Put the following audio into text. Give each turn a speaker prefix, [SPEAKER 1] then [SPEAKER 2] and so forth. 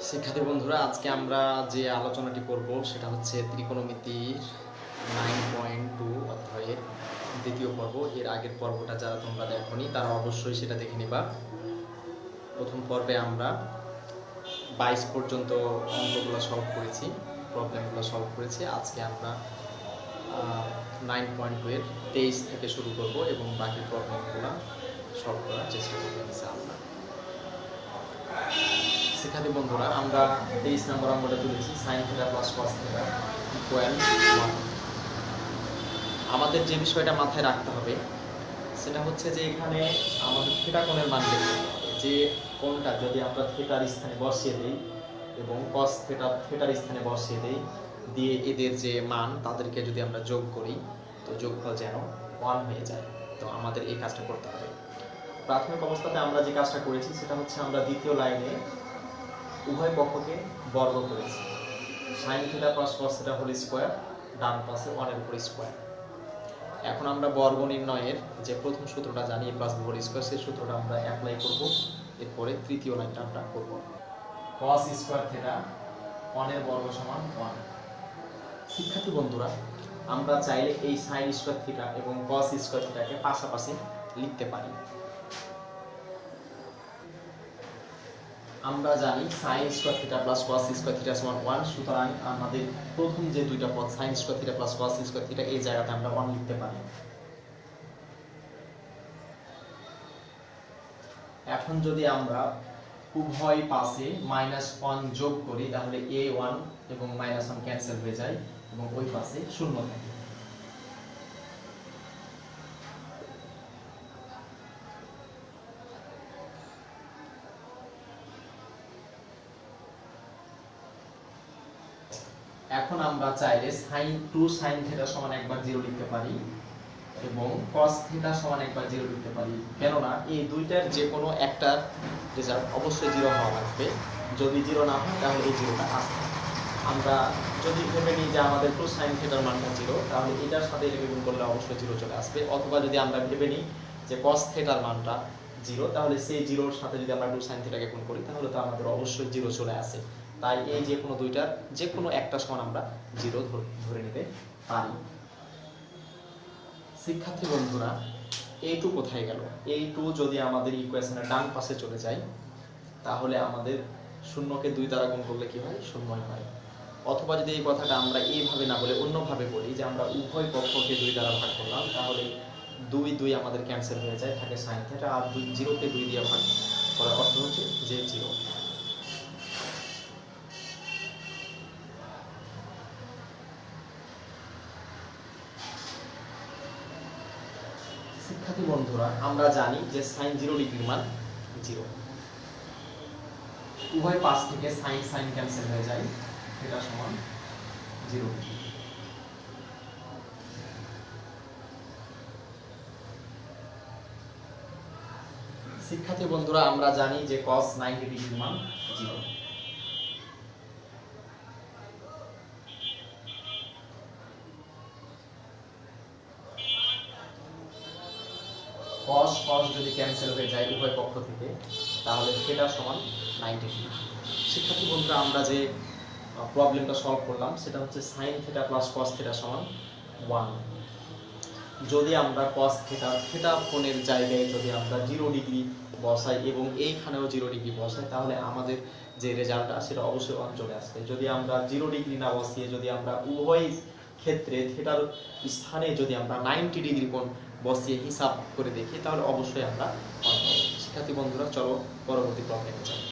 [SPEAKER 1] শিক্ষার্থী বন্ধুরা, আজকে আমরা যে আলোচনাটি করব সেটা হচ্ছে ত্রিকোণমিতির 9.2 অধ্যায়ের দ্বিতীয় পর্ব। এর আগের পর্বটা যারা তোমরা দেখোনি তারা অবশ্যই সেটা দেখে নিবা। প্রথম পর্বে আমরা 22 পর্যন্ত অঙ্কগুলো সলভ করেছি, প্রবলেমগুলো সলভ করেছি। আজকে আমরা 9.2 এর 23 থেকে শুরু করব এবং বাকি প্রবলেমগুলো সলভ করার চেষ্টা করব ইনশাআল্লাহ। শিক্ষার্থী বন্ধুরা, আমরা 23 নম্বর অঙ্কটা তুলেছি sin θ প্লাস cos θ ইকুয়াল 1। আমাদের যে বিষয়টা মাথায় রাখতে হবে সেটা হচ্ছে যে এখানে আমাদের থিটা কোণের মান বের করতে হবে। যে কোণটা যদি আমরা থিটার স্থানে বসিয়ে দেই এবং cos θ থিটার স্থানে বসিয়ে দেই, দিয়ে এদের যে মান তাদেরকে যদি আমরা যোগ করি তো যোগফল যেন 1 হয়ে যায়। তো আমাদের এই কাজটা করতে হবে। প্রাথমিক অবস্থাতে আমরা যে কাজটা করেছি সেটা হচ্ছে আমরা দ্বিতীয় লাইনে উভয় পক্ষকে বর্গ করেছি। sin θ plus cos θ whole square, ডান পাশে 1 এর উপর স্কয়ার। এখন আমরা বর্গ নির্ণয়ের যে প্রথম সূত্রটা জানি a plus b whole square, সেই সূত্রটা আমরা অ্যাপ্লাই করব। এরপরে তৃতীয় লাইনটা আমরা করব। cos স্কয়ার θ 1 এর বর্গ সমান 1। শিক্ষার্থী বন্ধুরা, আমরা চাইলে এই sin স্কয়ার θ এবং cos স্কয়ার θ কে পাশাপাশি লিখতে পারি। আমরা জানি sin square θ plus cos square θ সমান 1, সুতরাং আমাদের প্রথম যে দুইটা পদ sin square θ plus cos square θ এই জায়গাতে আমরা 1 লিখতে পারি। এখন যদি আমরা উভয় পাশে -1 যোগ করি তাহলে a1 এবং -1 ক্যান্সেল হয়ে যায় এবং ওই পাশে 0 থাকে। এখন আমরা চাইলে2 sin θ সমান একবার 0 লিখতে পারি এবং cos θ সমান একবার 0 লিখতে পারি। কেননা এই দুইটার যে কোনো একটার রেজাল্ট অবশ্যই 0 হওয়া লাগবে। যদি 0 না হয় তাহলে এই 0টা আসবে। আমরা যদি ভেবে নিই যে আমাদের 2 sin θ এর মানটা 0, তাহলে এটার সাথে এটাকে গুণ করলে অবশ্যই 0 চলে আসবে। অথবা যদি আমরা ভেবে নিই যে cos θ এর মানটা 0, তাহলে সেই 0 এর সাথে যদি আমরা 2 sin θ কে গুণ করি তাহলে তো আমাদের অবশ্যই 0 চলে আসে। তাই এই যে কোনো দুইটার যে কোনো একটা সমান আমরা 0 ধরে নিতে পারি। শিক্ষার্থী বন্ধুরা, a2 কোথায় গেল? a2 যদি আমাদের ইকুয়েশনের ডান পাশে চলে যায় তাহলে আমাদের শূন্যকে 2 দ্বারা গুণ করলে কি হয়? 0 হয়। অথবা যদি এই কথাটা আমরা এইভাবে না বলে অন্যভাবে বলি যে আমরা উভয় পক্ষকে 2 দ্বারা ভাগ করলাম, তাহলে 2 2 আমাদের ক্যান্সেল হয়ে যায়, থাকে sin θ। আর 0 কে 2 দিয়ে ভাগ করার অর্থ হচ্ছে যে 0। শিক্ষার্থী বন্ধুরা, আমরা জানি যে sin 0 ডিগ্রির মান 0। উভয় পাশ থেকে sin ক্যান্সেল হয়ে যায়, এটা সমান 0। শিক্ষার্থী বন্ধুরা, আমরা জানি যে cos 90 ডিগ্রির মান 0। cos যদি ক্যান্সেল হয়ে যায় উভয় পক্ষ থেকে তাহলে থিটা সমান 90 ডিগ্রি। শিক্ষার্থী বন্ধুরা, আমরা যে প্রবলেমটা সলভ করলাম সেটা হচ্ছে sin θ প্লাস cos θ সমান 1। যদি আমরা cos θ থিটা কোণের জায়গায় যদি আমরা 0 ডিগ্রি বসাই এবং এইখানেও 0 ডিগ্রি বসাই তাহলে আমাদের যে রেজাল্টটা সেটা অবশ্যই 1 চলে আসবে। যদি আমরা 0 ডিগ্রি না বসিয়ে যদি আমরা উভয় ক্ষেত্রে থিটার স্থানে যদি আমরা 90 ডিগ্রি কোণ বসিয়ে হিসাব করে দেখি তাহলে অবশ্যই আমরা 1 পাবো। শিক্ষার্থী বন্ধুরা, চলো পরবর্তী প্রবলেমে যাই।